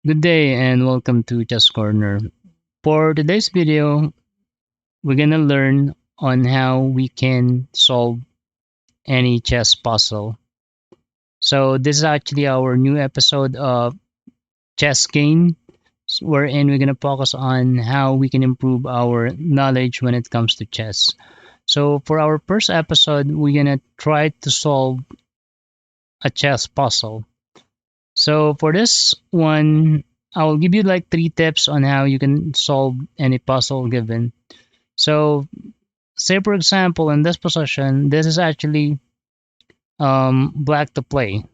Good day and welcome to Chess Corner. For today's video, we're gonna learn on how we can solve any chess puzzle. So this is actually our new episode of Chess Game, wherein we're gonna focus on how we can improve our knowledge when it comes to chess. So for our first episode, we're gonna try to solve a chess puzzle. So for this one, I will give you like three tips on how you can solve any puzzle given. So, say for example, in this position, this is actually black to play.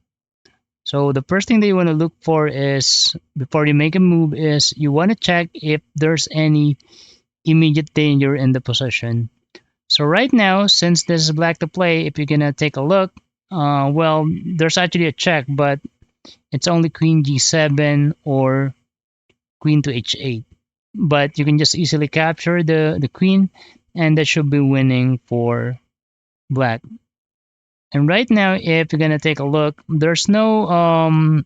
So the first thing that you want to look for is before you make a move is you want to check if there's any immediate danger in the position. So right now, since this is black to play, if you're gonna take a look, well, there's actually a check, but it's only queen g7 or queen to h8. But you can just easily capture the queen, and that should be winning for black. And right now, if you're gonna take a look, there's no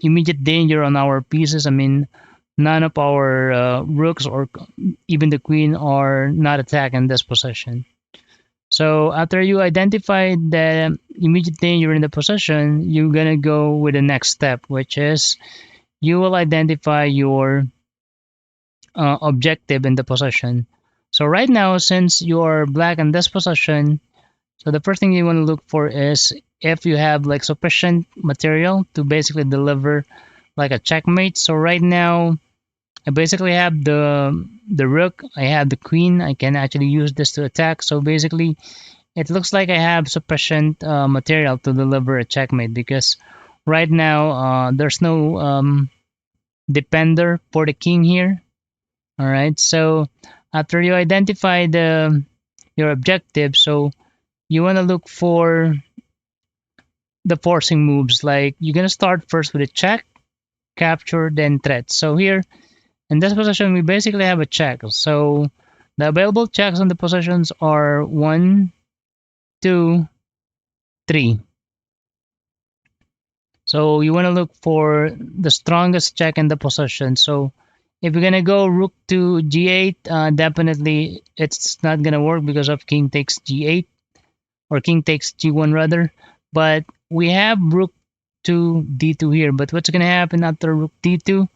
immediate danger on our pieces. I mean, none of our rooks or even the queen are not attacking this position. So after you identify the immediate danger in the position, you're gonna go with the next step, which is you will identify your objective in the position. So right now, since you are black in this position, so the first thing you want to look for is if you have like sufficient material to basically deliver like a checkmate. So right now, I basically have the rook, I have the queen. I can actually use this to attack. So basically, it looks like I have sufficient material to deliver a checkmate because right now there's no defender for the king here. All right. So after you identify the your objective, so you want to look for the forcing moves. Like you're gonna start first with a check, capture, then threat. So here in this position, we basically have a check. So the available checks on the positions are one, two, three. So you want to look for the strongest check in the position. So if you're gonna go rook to g8, definitely it's not gonna work because of king takes g8 or king takes g1 rather. But we have rook to d2 here. But what's gonna happen after rook d2?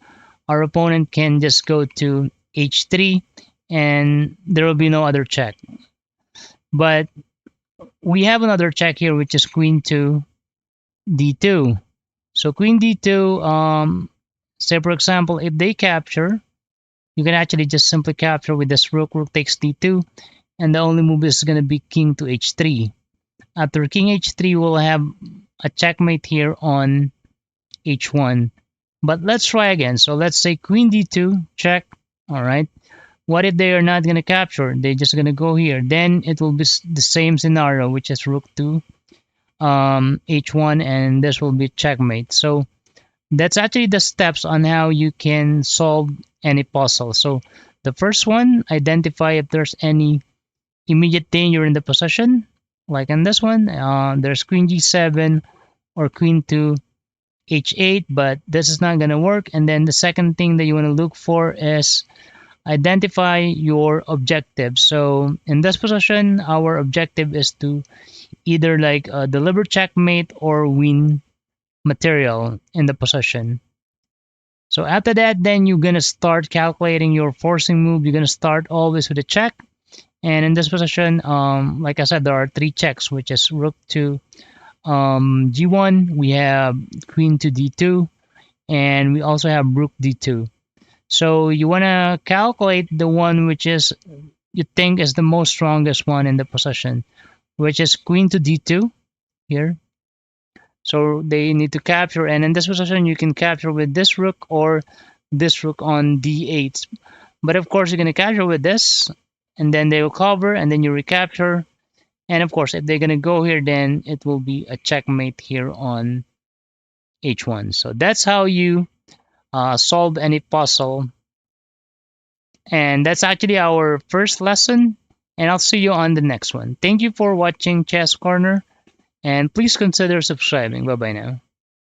Our opponent can just go to h3 and there will be no other check. But we have another check here, which is queen to d2. So queen d2, say for example, if they capture, you can actually just simply capture with this rook. Rook takes d2, and the only move is going to be king to h3. After king h3, we'll have a checkmate here on h1. But let's try again. So let's say queen d2, check. All right. What if they are not going to capture? They're just going to go here. Then it will be the same scenario, which is rook to h1, and this will be checkmate. So that's actually the steps on how you can solve any puzzle. So the first one, identify if there's any immediate danger in the position. Like in this one, there's queen g7 or queen to h8, but this is not going to work. And then the second thing that you want to look for is identify your objective. So in this position, our objective is to either like deliver checkmate or win material in the position. So after that, then you're gonna start calculating your forcing move. You're gonna start always with a check. And in this position, like I said, there are three checks, which is rook to g1. We have queen to d2, and we also have rook d2. So you wanna calculate the one which is you think is the most strongest one in the position, which is queen to d2 here. So they need to capture, and in this position, you can capture with this rook or this rook on d8. But of course, you're going to capture with this, and then they will cover, and then you recapture. And of course, if they're going to go here, then it will be a checkmate here on h1. So that's how you solve any puzzle. And that's actually our first lesson. And I'll see you on the next one. Thank you for watching Chess Corner. And please consider subscribing. Bye bye now.